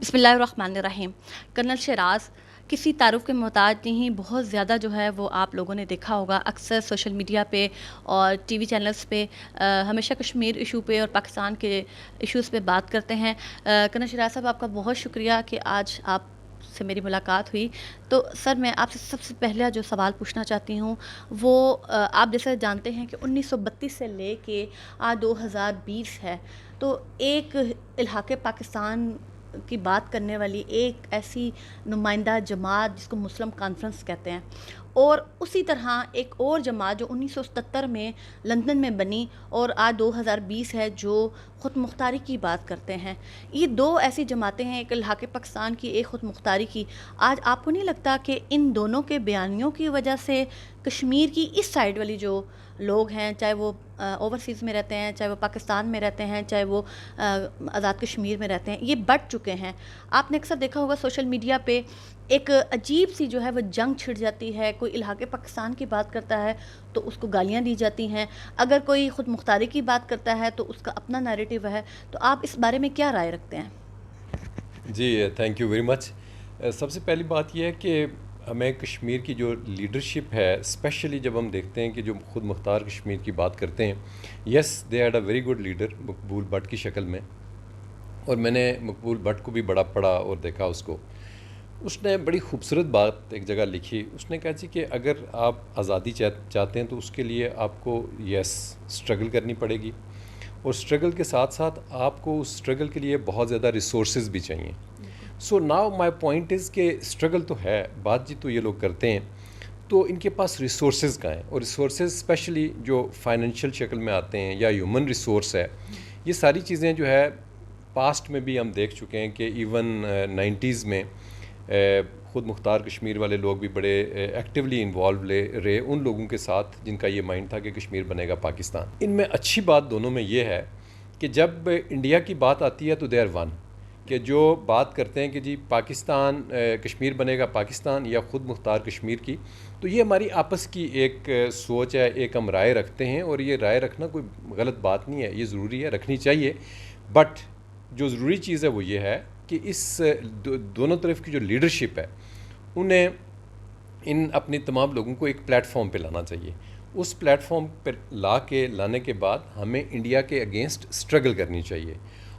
بسم اللہ الرحمن الرحیم۔ کرنل شیراز کسی تعارف کے محتاج نہیں، بہت زیادہ جو ہے وہ آپ لوگوں نے دیکھا ہوگا اکثر سوشل میڈیا پہ اور ٹی وی چینلز پہ ہمیشہ کشمیر ایشو پہ اور پاکستان کے ایشوز پہ بات کرتے ہیں۔ کرنل شیراز صاحب، آپ کا بہت شکریہ کہ آج آپ سے میری ملاقات ہوئی۔ تو سر، میں آپ سے سب سے پہلا جو سوال پوچھنا چاہتی ہوں وہ آپ جیسے جانتے ہیں کہ 1932 سے لے کے آج 2020 ہے، تو ایک الحاق پاکستان کی بات کرنے والی ایک ایسی نمائندہ جماعت جس کو مسلم کانفرنس کہتے ہیں، اور اسی طرح ایک اور جماعت جو 1977 میں لندن میں بنی اور آج 2020 ہے، جو خود مختاری کی بات کرتے ہیں۔ یہ دو ایسی جماعتیں ہیں، ایک الحاق پاکستان کی، ایک خود مختاری کی۔ آج آپ کو نہیں لگتا کہ ان دونوں کے بیانیوں کی وجہ سے کشمیر کی اس سائیڈ والی جو لوگ ہیں، چاہے وہ اوورسیز میں رہتے ہیں، چاہے وہ پاکستان میں رہتے ہیں، چاہے وہ آزاد کشمیر میں رہتے ہیں، یہ بٹ چکے ہیں؟ آپ نے اکثر دیکھا ہوگا سوشل میڈیا پہ ایک عجیب سی جو ہے وہ جنگ چھڑ جاتی ہے، کوئی الحاق پاکستان کی بات کرتا ہے تو اس کو گالیاں دی جاتی ہیں، اگر کوئی خود مختاری کی بات کرتا ہے تو اس کا اپنا نیریٹو ہے۔ تو آپ اس بارے میں کیا رائے رکھتے ہیں؟ جی تھینک یو ویری مچ۔ سب سے پہلی بات یہ ہے کہ ہمیں کشمیر کی جو لیڈرشپ ہے، اسپیشلی جب ہم دیکھتے ہیں کہ جو خود مختار کشمیر کی بات کرتے ہیں، yes they had a very good leader Maqbool Butt کی شکل میں، اور میں نے مقبول بٹ کو بھی بڑا پڑھا اور دیکھا اس کو۔ اس نے بڑی خوبصورت بات ایک جگہ لکھی، اس نے کہا جی کہ اگر آپ آزادی چاہتے ہیں تو اس کے لیے آپ کو یس اسٹرگل کرنی پڑے گی، اور اسٹرگل کے ساتھ ساتھ آپ کو اس اسٹرگل کے لیے بہت زیادہ ریسورسز بھی چاہیے۔ So now my point is کہ اسٹرگل تو ہے، بات جی تو یہ لوگ کرتے ہیں، تو ان کے پاس ریسورسز کہاں ہیں؟ اور ریسورسز اسپیشلی جو فائنینشیل شکل میں آتے ہیں یا ہیومن ریسورس ہے، یہ ساری چیزیں جو ہے پاسٹ میں بھی ہم دیکھ چکے ہیں کہ ایون 90s میں خود مختار کشمیر والے لوگ بھی بڑے ایکٹیولی انوالو رہے ان لوگوں کے ساتھ جن کا یہ مائنڈ تھا کہ کشمیر بنے گا پاکستان۔ ان میں اچھی بات دونوں میں یہ ہے کہ جب انڈیا کی بات آتی ہے تو دے آر ون، کہ جو بات کرتے ہیں کہ جی پاکستان کشمیر بنے گا پاکستان یا خود مختار کشمیر کی، تو یہ ہماری آپس کی ایک سوچ ہے، ایک ہم رائے رکھتے ہیں، اور یہ رائے رکھنا کوئی غلط بات نہیں ہے، یہ ضروری ہے، رکھنی چاہیے۔ بٹ جو ضروری چیز ہے وہ یہ ہے کہ اس دونوں طرف کی جو لیڈرشپ ہے انہیں ان اپنے تمام لوگوں کو ایک پلیٹ فارم پہ لانا چاہیے۔ اس پلیٹ فارم پہ لانے کے بعد ہمیں انڈیا کے اگینسٹ اسٹرگل کرنی چاہیے،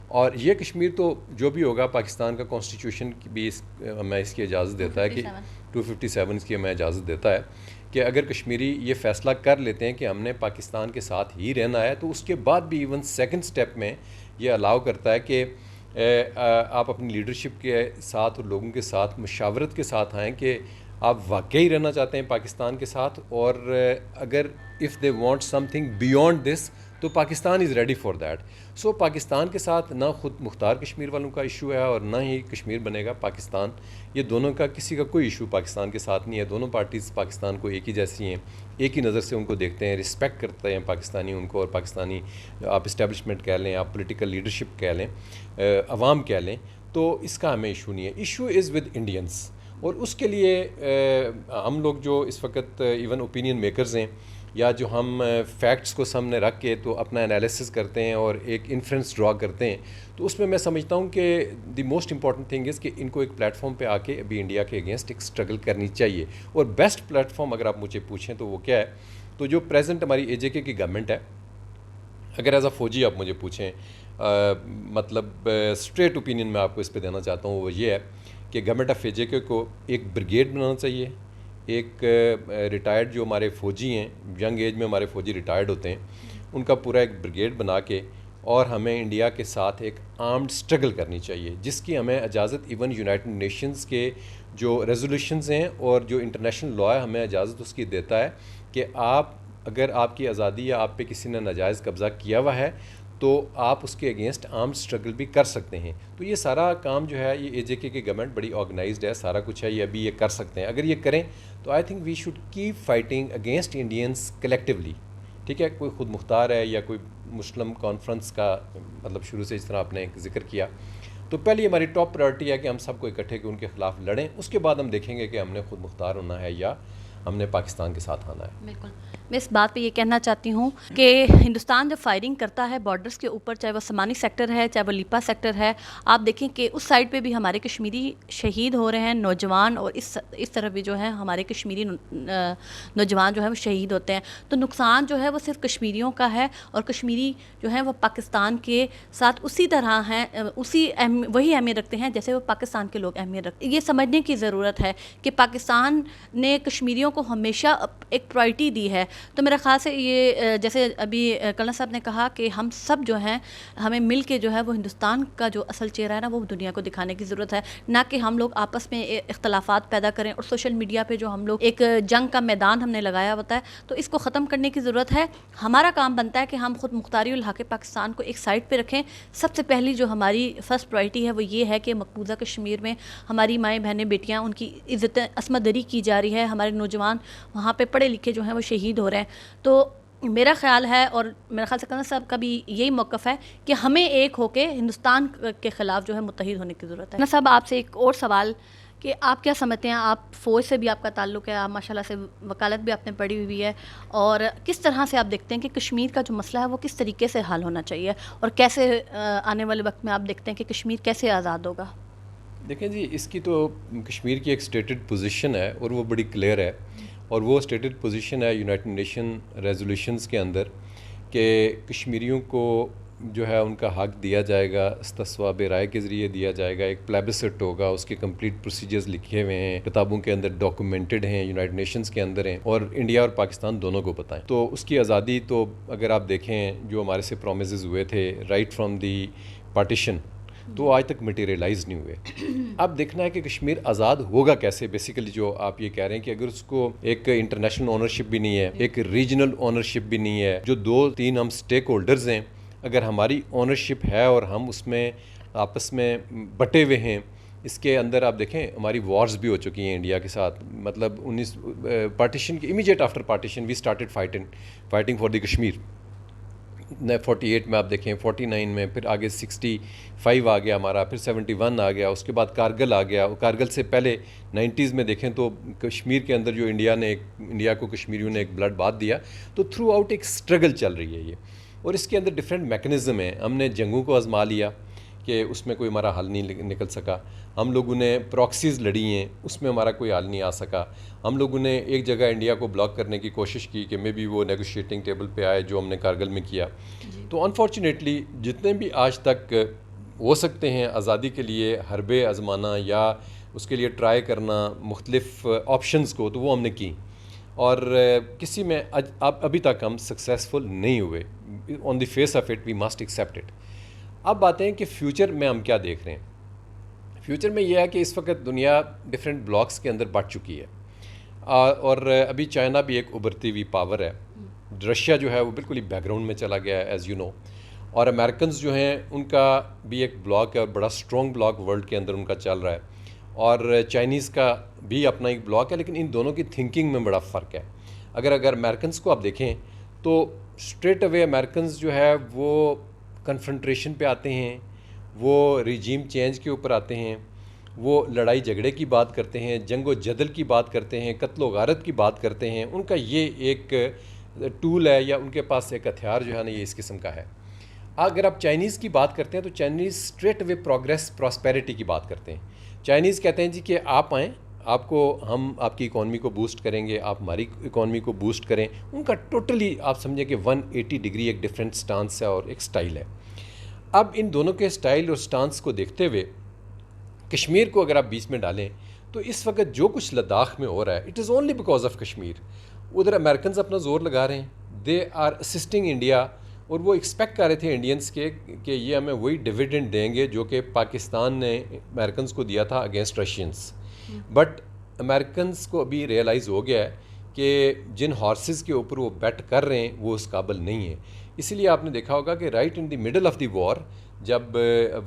اور یہ کشمیر تو جو بھی ہوگا، پاکستان کا کانسٹیٹیوشن بھی ہمیں اس کی اجازت دیتا ہے کہ 257 کی ہمیں اجازت دیتا ہے کہ اگر کشمیری یہ فیصلہ کر لیتے ہیں کہ ہم نے پاکستان کے ساتھ ہی رہنا ہے، تو اس کے بعد بھی ایون سیکنڈ سٹیپ میں یہ الاؤ کرتا ہے کہ آپ اپنی لیڈرشپ کے ساتھ اور لوگوں کے ساتھ مشاورت کے ساتھ آئیں کہ آپ واقعی رہنا چاہتے ہیں پاکستان کے ساتھ، اور اگر if they want something beyond this تو Pakistan is ready for that. So Pakistan کے ساتھ نہ خود مختار کشمیر والوں کا ایشو ہے اور نہ ہی کشمیر بنے گا پاکستان، یہ دونوں کا کسی کا کوئی ایشو پاکستان کے ساتھ نہیں ہے۔ دونوں پارٹیز پاکستان کو ایک ہی جیسی ہیں، ایک ہی نظر سے ان کو دیکھتے ہیں، رسپیکٹ کرتے ہیں پاکستانی ان کو، اور پاکستانی آپ اسٹیبلشمنٹ کہہ لیں، آپ پولیٹیکل لیڈرشپ کہہ لیں، عوام کہہ لیں، تو اس کا ہمیں ایشو نہیں ہے۔ ایشو از ود انڈینس، اور اس کے لیے ہم لوگ جو اس وقت ایون اوپینین میکرز ہیں، یا جو ہم فیکٹس کو سامنے رکھ کے تو اپنا انالیسس کرتے ہیں اور ایک انفرنس ڈرا کرتے ہیں، تو اس میں میں سمجھتا ہوں کہ the most important thing is کہ ان کو ایک پلیٹ فارم پہ آ کے ابھی انڈیا کے اگینسٹ ایک اسٹرگل کرنی چاہیے۔ اور بیسٹ پلیٹ فارم اگر آپ مجھے پوچھیں تو وہ کیا ہے، تو جو پریزنٹ ہماری اے جے کے کی گورنمنٹ ہے، اگر ایز اے فوجی آپ مجھے پوچھیں، مطلب اسٹریٹ اوپینین میں آپ کو اس پہ دینا چاہتا ہوں، وہ یہ ہے کہ گورنمنٹ آف اے جے کے کو ایک بریگیڈ بنانا چاہیے، ایک ریٹائرڈ جو ہمارے فوجی ہیں، ینگ ایج میں ہمارے فوجی ریٹائرڈ ہوتے ہیں، ان کا پورا ایک بریگیڈ بنا کے، اور ہمیں انڈیا کے ساتھ ایک آرمڈ اسٹرگل کرنی چاہیے، جس کی ہمیں اجازت ایون یونائٹڈ نیشنز کے جو ریزولوشنز ہیں اور جو انٹرنیشنل لا ہے ہمیں اجازت اس کی دیتا ہے کہ آپ اگر آپ کی آزادی یا آپ پہ کسی نے ناجائز قبضہ کیا ہوا ہے تو آپ اس کے اگینسٹ آرمڈ اسٹرگل بھی کر سکتے ہیں۔ تو یہ سارا کام جو ہے، یہ اے جے کے کی گورنمنٹ بڑی آرگنائزڈ ہے، سارا کچھ ہے، یہ ابھی یہ کر سکتے ہیں۔ اگر یہ کریں تو I think we should keep fighting against Indians collectively, ٹھیک ہے؟ کوئی خود مختار ہے یا کوئی مسلم کانفرنس کا مطلب شروع سے اس طرح آپ نے ذکر کیا، تو پہلی ہماری ٹاپ پرائرٹی ہے کہ ہم سب کو اکٹھے کہ ان کے خلاف لڑیں، اس کے بعد ہم دیکھیں گے کہ ہم نے خود مختار ہونا ہے یا ہم نے پاکستان کے ساتھ آنا ہے۔ بالکل میں اس بات پہ یہ کہنا چاہتی ہوں کہ ہندوستان جب فائرنگ کرتا ہے بارڈرز کے اوپر، چاہے وہ سمانی سیکٹر ہے، چاہے وہ لیپا سیکٹر ہے، آپ دیکھیں کہ اس سائڈ پہ بھی ہمارے کشمیری شہید ہو رہے ہیں، نوجوان، اور اس طرف بھی جو ہے ہمارے کشمیری نوجوان جو ہے وہ شہید ہوتے ہیں. تو نقصان جو ہے وہ صرف کشمیریوں کا ہے، اور کشمیری جو ہیں وہ پاکستان کے ساتھ اسی طرح ہیں، وہی اہمیت رکھتے ہیں جیسے وہ پاکستان کے لوگ اہمیت رکھتے ہیں. یہ سمجھنے کی ضرورت ہے کہ پاکستان نے کشمیریوں کو ہمیشہ ایک پرائرٹی دی ہے. تو میرے خیال سے یہ جیسے ابھی کلنا صاحب نے کہا کہ ہم سب جو ہیں ہمیں مل کے جو ہے وہ ہندوستان کا جو اصل چہرہ ہے نا وہ دنیا کو دکھانے کی ضرورت ہے، نہ کہ ہم لوگ آپس میں اختلافات پیدا کریں. اور سوشل میڈیا پہ جو ہم لوگ ایک جنگ کا میدان ہم نے لگایا ہوتا ہے، تو اس کو ختم کرنے کی ضرورت ہے. ہمارا کام بنتا ہے کہ ہم خود مختاری الحق پاکستان کو ایک سائڈ پہ رکھیں. سب سے پہلی جو ہماری فرسٹ پرائرٹی ہے وہ یہ ہے کہ مقبوضہ کشمیر میں ہماری مائیں بہنیں بیٹیاں ان کی عزت عصمت دری کی جا رہی ہے، ہمارے نوجوان وہاں پہ پڑھے لکھے جو ہیں وہ شہید ہو رہے ہیں. تو میرا خیال ہے، اور میرا خیال سے کنر صاحب کا بھی یہی موقف ہے، کہ ہمیں ایک ہو کے ہندوستان کے خلاف جو ہے متحد ہونے کی ضرورت ہے. کنر صاحب آپ سے ایک اور سوال کہ آپ کیا سمجھتے ہیں، آپ فوج سے بھی آپ کا تعلق ہے، آپ ماشاءاللہ سے وکالت بھی آپ نے پڑھی ہوئی ہے، اور کس طرح سے آپ دیکھتے ہیں کہ کشمیر کا جو مسئلہ ہے وہ کس طریقے سے حل ہونا چاہیے، اور کیسے آنے والے وقت میں آپ دیکھتے ہیں کہ کشمیر کیسے آزاد ہوگا؟ دیکھیں جی، اس کی تو کشمیر کی ایک اسٹیٹڈ پوزیشن ہے اور وہ بڑی کلیئر ہے، اور وہ اسٹیٹڈ پوزیشن ہے یونائٹڈ نیشن ریزولوشنز کے اندر کہ کشمیریوں کو جو ہے ان کا حق دیا جائے گا، استصواب رائے کے ذریعے دیا جائے گا. ایک پلیبسٹ ہوگا، اس کے کمپلیٹ پروسیجرز لکھے ہوئے ہیں، کتابوں کے اندر ڈاکومنٹڈ ہیں، یونائٹڈ نیشنز کے اندر ہیں، اور انڈیا اور پاکستان دونوں کو پتہ ہے. تو اس کی آزادی تو اگر آپ دیکھیں جو ہمارے سے پرومسز ہوئے تھے رائٹ فرام دی پارٹیشن، تو آج تک مٹیریلائز نہیں ہوئے. اب دیکھنا ہے کہ کشمیر آزاد ہوگا کیسے. بیسیکلی جو آپ یہ کہہ رہے ہیں کہ اگر اس کو ایک انٹرنیشنل اونرشپ بھی نہیں ہے، ایک ریجنل اونرشپ بھی نہیں ہے، جو 2-3 ہم سٹیک ہولڈرز ہیں، اگر ہماری اونرشپ ہے اور ہم اس میں آپس میں بٹے ہوئے ہیں. اس کے اندر آپ دیکھیں ہماری وارز بھی ہو چکی ہیں انڈیا کے ساتھ، مطلب 19 پارٹیشن کے immediate after partition we started fighting for the Kashmir. 48 میں آپ دیکھیں، 49 میں، پھر آگے 65 آ گیا ہمارا، پھر 71 آ گیا، اس کے بعد کارگل آ گیا. کارگل سے پہلے 90s میں دیکھیں تو کشمیر کے اندر جو انڈیا کو کشمیریوں نے ایک بلڈ بات دیا. تو تھرو آؤٹ ایک سٹرگل چل رہی ہے یہ، اور اس کے اندر ڈفرینٹ میکنزم ہیں. ہم نے جنگوں کو آزما لیا کہ اس میں کوئی ہمارا حل نہیں نکل سکا. ہم لوگوں نے پراکسیز لڑی ہیں، اس میں ہمارا کوئی حل نہیں آ سکا. ہم لوگوں نے ایک جگہ انڈیا کو بلاک کرنے کی کوشش کی کہ مے بی وہ نیگوشیٹنگ ٹیبل پہ آئے، جو ہم نے کارگل میں کیا. تو انفارچونیٹلی جتنے بھی آج تک ہو سکتے ہیں آزادی کے لیے حربے آزمانا یا اس کے لیے ٹرائی کرنا مختلف آپشنز کو، تو وہ ہم نے کی، اور کسی میں ابھی تک ہم سکسیزفل نہیں ہوئے. On the face of it we must accept it. اب باتیں ہیں کہ فیوچر میں ہم کیا دیکھ رہے ہیں. فیوچر میں یہ ہے کہ اس وقت دنیا ڈفرینٹ بلاکس کے اندر بٹ چکی ہے، اور ابھی چائنا بھی ایک ابھرتی ہوئی پاور ہے. رشیا جو ہے وہ بالکل ہی بیک گراؤنڈ میں چلا گیا ہے ایز یو نو، اور امریکنز جو ہیں ان کا بھی ایک بلاک ہے، اور بڑا اسٹرانگ بلاک ورلڈ کے اندر ان کا چل رہا ہے، اور چائنیز کا بھی اپنا ایک بلاک ہے. لیکن ان دونوں کی تھنکنگ میں بڑا فرق ہے. اگر امریکنز کو آپ دیکھیں تو اسٹریٹ اوے امریکنز جو ہے وہ کنفرنٹریشن پہ آتے ہیں، وہ ریجیم چینج کے اوپر آتے ہیں، وہ لڑائی جھگڑے کی بات کرتے ہیں، جنگ و جدل کی بات کرتے ہیں، قتل و غارت کی بات کرتے ہیں. ان کا یہ ایک ٹول ہے، یا ان کے پاس ایک ہتھیار جو ہے نا یہ اس قسم کا ہے. اگر آپ چائنیز کی بات کرتے ہیں تو Chinese straight away progress prosperity کی بات کرتے ہیں. چائنیز کہتے ہیں جی کہ آپ آئیں، ہم آپ کی اکانومی کو بوسٹ کریں گے، آپ ہماری اکانومی کو بوسٹ کریں. ان کا ٹوٹلی آپ سمجھیں کہ 180 ڈگری ایک ڈفرینٹ سٹانس ہے اور ایک سٹائل ہے. اب ان دونوں کے سٹائل اور سٹانس کو دیکھتے ہوئے کشمیر کو اگر آپ بیچ میں ڈالیں تو اس وقت جو کچھ لداخ میں ہو رہا ہے it is only because of Kashmir. ادھر امریکنز اپنا زور لگا رہے ہیں، دے آر اسسٹنگ انڈیا، اور وہ ایکسپیکٹ کر رہے تھے انڈینس کے کہ یہ ہمیں وہی ڈویڈنڈ دیں گے جو کہ پاکستان نے امریکنز کو دیا تھا اگینسٹ رشینز. بٹ امریکنز کو ابھی ریئلائز ہو گیا ہے کہ جن ہارسز کے اوپر وہ بیٹ کر رہے ہیں وہ اس قابل نہیں ہیں. اسی لیے آپ نے دیکھا ہوگا کہ right in the middle of the war, جب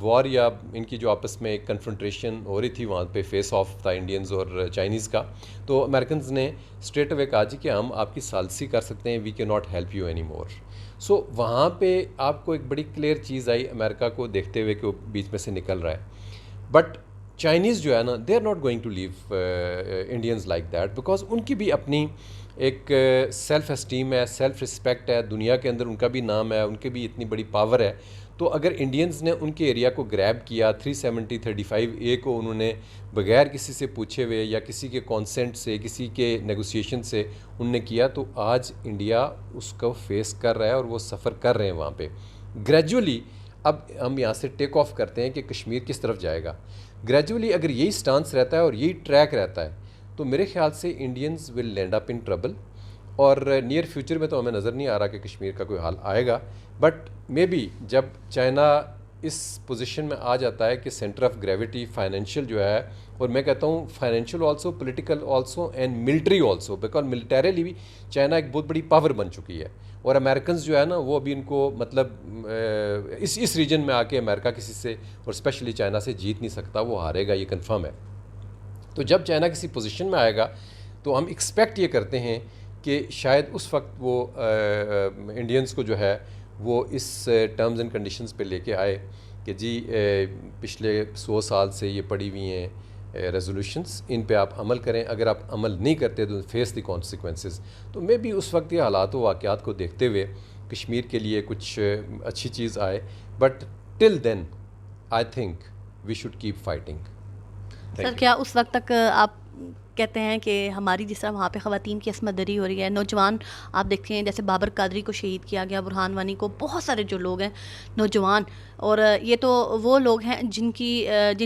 وار یا ان کی جو آپس میں ایک کنفرنٹریشن ہو رہی تھی وہاں پہ فیس آف تھا انڈینز اور چائنیز کا، تو امریکنز نے اسٹریٹ اوے کہا جی کہ ہم آپ کی ثالثی کر سکتے ہیں، we can not help you any more. So وہاں پہ آپ کو ایک بڑی کلیئر چیز آئی امریکہ کو دیکھتے ہوئے کہ وہ بیچ میں سے نکل رہا ہے. بٹ چائنیز جو ہے نا they are not going to leave Indians like that, because ان کی بھی اپنی ایک سیلف اسٹیم ہے, سیلف رسپیکٹ ہے, دنیا کے اندر ان کا بھی نام ہے, ان کے بھی اتنی بڑی پاور ہے. تو اگر انڈینز نے ان کے ایریا کو گریب کیا, 370-35A کو انہوں نے بغیر کسی سے پوچھے ہوئے یا کسی کے کانسنٹ سے, کسی کے نیگوسیشن سے انہوں نے کیا, تو آج انڈیا اس کو فیس کر رہا ہے اور وہ سفر کر رہے ہیں وہاں پہ. گریجولی اب ہم یہاں سے ٹیک آف کرتے ہیں کہ کشمیر کس طرف جائے گا. گریجولی اگر یہی سٹانس رہتا ہے اور یہی ٹریک رہتا ہے تو میرے خیال سے Indians will land up in trouble. اور نیئر فیوچر میں تو ہمیں نظر نہیں آ رہا کہ کشمیر کا کوئی حال آئے گا, بٹ مے بی جب چائنا اس پوزیشن میں آ جاتا ہے کہ سینٹر آف گریوٹی فائنینشیل جو ہے, اور میں کہتا ہوں financial also, political also and military also, because militarily بھی چائنا ایک بہت بڑی پاور بن چکی ہے. اور امریکنز جو ہے نا وہ ابھی ان کو مطلب اس ریجن میں آ کے امریکہ کسی سے اور اسپیشلی چائنا سے جیت نہیں سکتا, وہ ہارے گا, یہ کنفرم ہے. تو جب چائنا کسی پوزیشن میں آئے گا تو ہم ایکسپیکٹ یہ کرتے ہیں کہ شاید اس وقت وہ انڈینز کو جو ہے وہ اس ٹرمز اینڈ کنڈیشنز پہ لے کے آئے کہ جی پچھلے 100 سال سے یہ پڑی ہوئی ہیں ریزولوشنز, ان پہ آپ عمل کریں, اگر آپ عمل نہیں کرتے تو فیس دی کانسیکوینسز. تو میں بھی اس وقت یہ حالات و واقعات کو دیکھتے ہوئے کشمیر کے لیے کچھ اچھی چیز آئے, but till then I think we should keep fighting. Sir کیا اس وقت تک آپ کہتے ہیں کہ ہماری جس طرح وہاں پہ خواتین کی عصمت دری ہو رہی ہے, نوجوان آپ دیکھتے ہیں جیسے بابر قادری کو شہید کیا گیا, برہان وانی کو, بہت سارے جو لوگ ہیں نوجوان, اور یہ تو وہ لوگ ہیں جن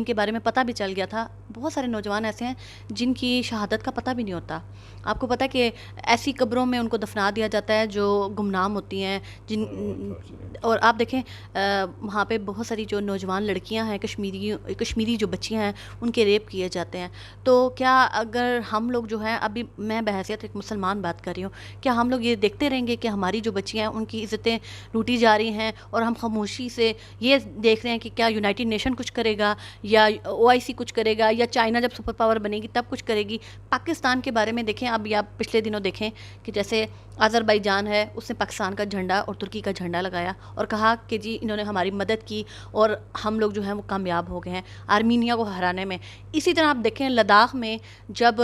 کے بارے میں پتہ بھی چل گیا تھا, بہت سارے نوجوان ایسے ہیں جن کی شہادت کا پتہ بھی نہیں ہوتا. آپ کو پتہ ہے کہ ایسی قبروں میں ان کو دفنا دیا جاتا ہے جو گمنام ہوتی ہیں, اور آپ دیکھیں وہاں پہ بہت ساری جو نوجوان لڑکیاں ہیں کشمیری جو بچیاں ہیں ان کے ریپ کیے جاتے ہیں. تو کیا اگر ہم لوگ جو ہیں, ابھی میں بحیثیت ایک مسلمان بات کر رہی ہوں, کیا ہم لوگ یہ دیکھتے رہیں گے کہ ہماری جو بچیاں ہیں ان کی عزتیں لوٹی جا رہی ہیں, اور ہم خاموشی سے یہ دیکھ رہے ہیں کہ کیا یونائٹڈ نیشن کچھ کرے گا, یا OIC کچھ کرے گا, یا چائنا جب سپر پاور بنے گی تب کچھ کرے گی؟ پاکستان کے بارے میں دیکھیں, اب آپ پچھلے دنوں دیکھیں کہ جیسے آذربائیجان ہے, اس نے پاکستان کا جھنڈا اور ترکی کا جھنڈا لگایا اور کہا کہ جی انہوں نے ہماری مدد کی اور ہم لوگ جو ہیں وہ کامیاب ہو گئے ہیں آرمینیا کو ہرانے میں. اسی طرح آپ دیکھیں لداخ میں جب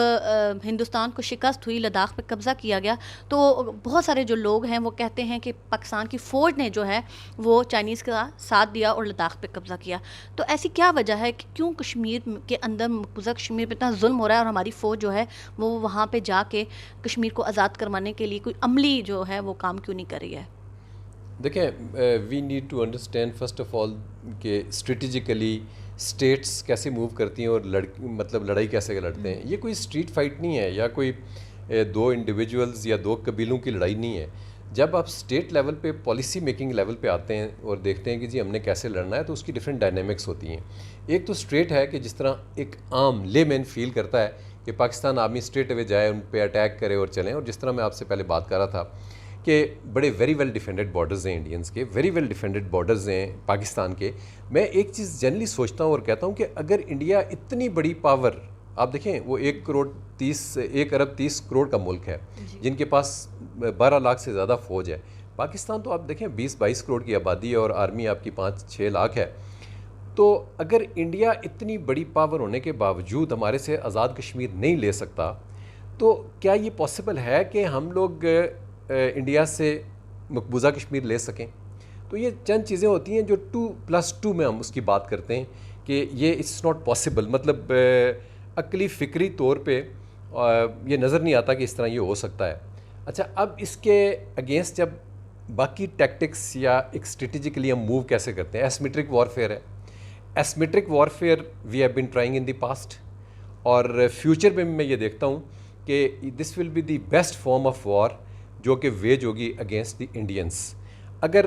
ہندوستان کو شکست ہوئی, لداخ پہ قبضہ کیا گیا, تو بہت سارے جو لوگ ہیں وہ کہتے ہیں کہ پاکستان کی فوج نے جو ہے وہ چائنیز کا ساتھ دیا اور لداخ پہ قبضہ کیا. تو ایسی کیا وجہ ہے کہ کیوں کشمیر کے اندر مقبوضہ کشمیر پہ اتنا ظلم ہو رہا ہے, اور ہماری فوج جو ہے وہ وہاں پہ جا کے کشمیر کو آزاد کروانے کے لیے کوئی عملی جو ہے وہ کام کیوں نہیں کر رہی ہے؟ دیکھیں, we need to understand first of all کہ اسٹریٹجیکلی اسٹیٹس کیسے موو کرتی ہیں اور مطلب لڑائی کیسے لڑتے ہیں. یہ کوئی اسٹریٹ فائٹ نہیں ہے یا کوئی دو انڈیویجولز یا دو قبیلوں کی لڑائی نہیں ہے. جب آپ اسٹیٹ لیول پہ پالیسی میکنگ لیول پہ آتے ہیں اور دیکھتے ہیں کہ جی ہم نے کیسے لڑنا ہے, تو اس کی ڈفرینٹ ڈائنامکس ہوتی ہیں. ایک تو اسٹریٹ ہے کہ جس طرح ایک عام لے مین فیل کرتا ہے کہ پاکستان آرمی اسٹریٹ اوے جائے, ان پہ اٹیک کرے اور چلیں, اور جس طرح میں آپ سے پہلے بات کر رہا تھا کہ بڑے ویری ویل ڈیفینڈڈ بارڈرز ہیں انڈینس کے, ویری ویل ڈیفینڈڈ بارڈرز ہیں پاکستان کے. میں ایک چیز جنرلی سوچتا ہوں اور کہتا ہوں کہ اگر انڈیا اتنی بڑی پاور, آپ دیکھیں وہ 1 ارب 30 کروڑ کا ملک ہے جن کے پاس 12 لاکھ سے زیادہ فوج ہے. پاکستان تو آپ دیکھیں 20-22 کروڑ کی آبادی ہے اور آرمی آپ کی 5-6 لاکھ ہے. تو اگر انڈیا اتنی بڑی پاور ہونے کے باوجود ہمارے سے آزاد کشمیر نہیں لے سکتا, تو کیا یہ پاسبل ہے کہ ہم لوگ انڈیا سے مقبوضہ کشمیر لے سکیں؟ تو یہ چند چیزیں ہوتی ہیں جو 2+2 میں ہم اس کی بات کرتے ہیں کہ یہ اٹس ناٹ پاسبل. مطلب عقلی فکری طور پہ یہ نظر نہیں آتا کہ اس طرح یہ ہو سکتا ہے. اچھا, اب اس کے اگینسٹ جب باقی ٹیکٹکس یا ایک اسٹریٹجیکلی ہم موو کیسے کرتے ہیں, ایسمیٹرک وارفیئر ہے. Asymmetric warfare we have been trying in the past, اور فیوچر میں میں یہ دیکھتا ہوں کہ this will be the best form of war جو کہ ویج ہوگی اگینسٹ دی انڈینس. اگر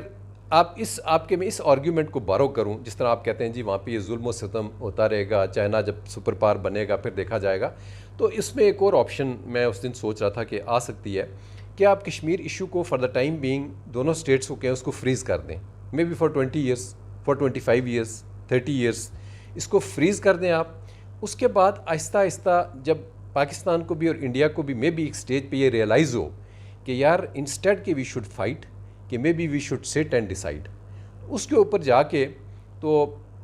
میں اس آرگیومنٹ کو بارو کروں, جس طرح آپ کہتے ہیں جی وہاں پہ یہ ظلم و ستم ہوتا رہے گا, چائنا جب سپر پاور بنے گا پھر دیکھا جائے گا, تو اس میں ایک اور آپشن میں اس دن سوچ رہا تھا کہ آ سکتی ہے کہ آپ کشمیر ایشو کو فار دا ٹائم بینگ دونوں اسٹیٹس کو کہیں اس کو فریز کر دیں, may be for 20 years, for 25 years, 30 years اس کو فریز کر دیں آپ. اس کے بعد آہستہ آہستہ جب پاکستان کو بھی اور انڈیا کو بھی مے بی ایک اسٹیج پہ یہ ریئلائز ہو کہ یار انسٹیڈ کہ وی شوڈ فائٹ, کہ may be we should sit and decide, اس کے اوپر جا کے تو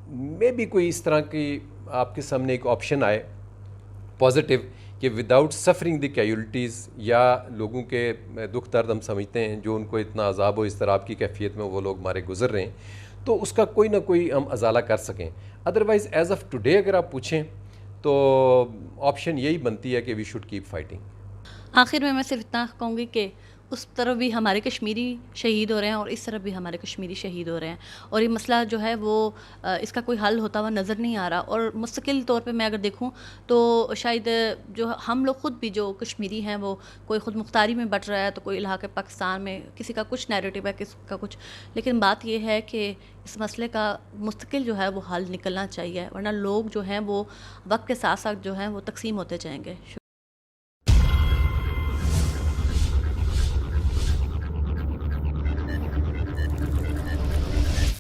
مے بی کوئی اس طرح کی آپ کے سامنے ایک آپشن آئے پازیٹیو کہ وداؤٹ سفرنگ دی کیجولٹیز یا لوگوں کے دکھ درد ہم سمجھتے ہیں جو ان کو اتنا عذاب و اضطراب کی کیفیت میں وہ لوگ مارے گزر رہے ہیں، تو اس کا کوئی نہ کوئی ہم ازالہ کر سکیں. ادروائز ایز آف ٹوڈے اگر آپ پوچھیں تو آپشن یہی بنتی ہے کہ وی شوڈ کیپ فائٹنگ. آخر میں صرف اتنا کہوں گی کہ اس طرف بھی ہمارے کشمیری شہید ہو رہے ہیں اور اس طرف بھی ہمارے کشمیری شہید ہو رہے ہیں، اور یہ مسئلہ جو ہے وہ اس کا کوئی حل ہوتا ہوا نظر نہیں آ رہا. اور مستقل طور پہ میں اگر دیکھوں تو شاید جو ہم لوگ خود بھی جو کشمیری ہیں وہ کوئی خود مختاری میں بٹ رہا ہے، تو کوئی الحاق پاکستان میں، کسی کا کچھ نیریٹو ہے، کسی کا کچھ. لیکن بات یہ ہے کہ اس مسئلے کا مستقل جو ہے وہ حل نکلنا چاہیے، ورنہ لوگ جو ہیں وہ وقت کے ساتھ ساتھ جو ہیں وہ تقسیم ہوتے جائیں گے.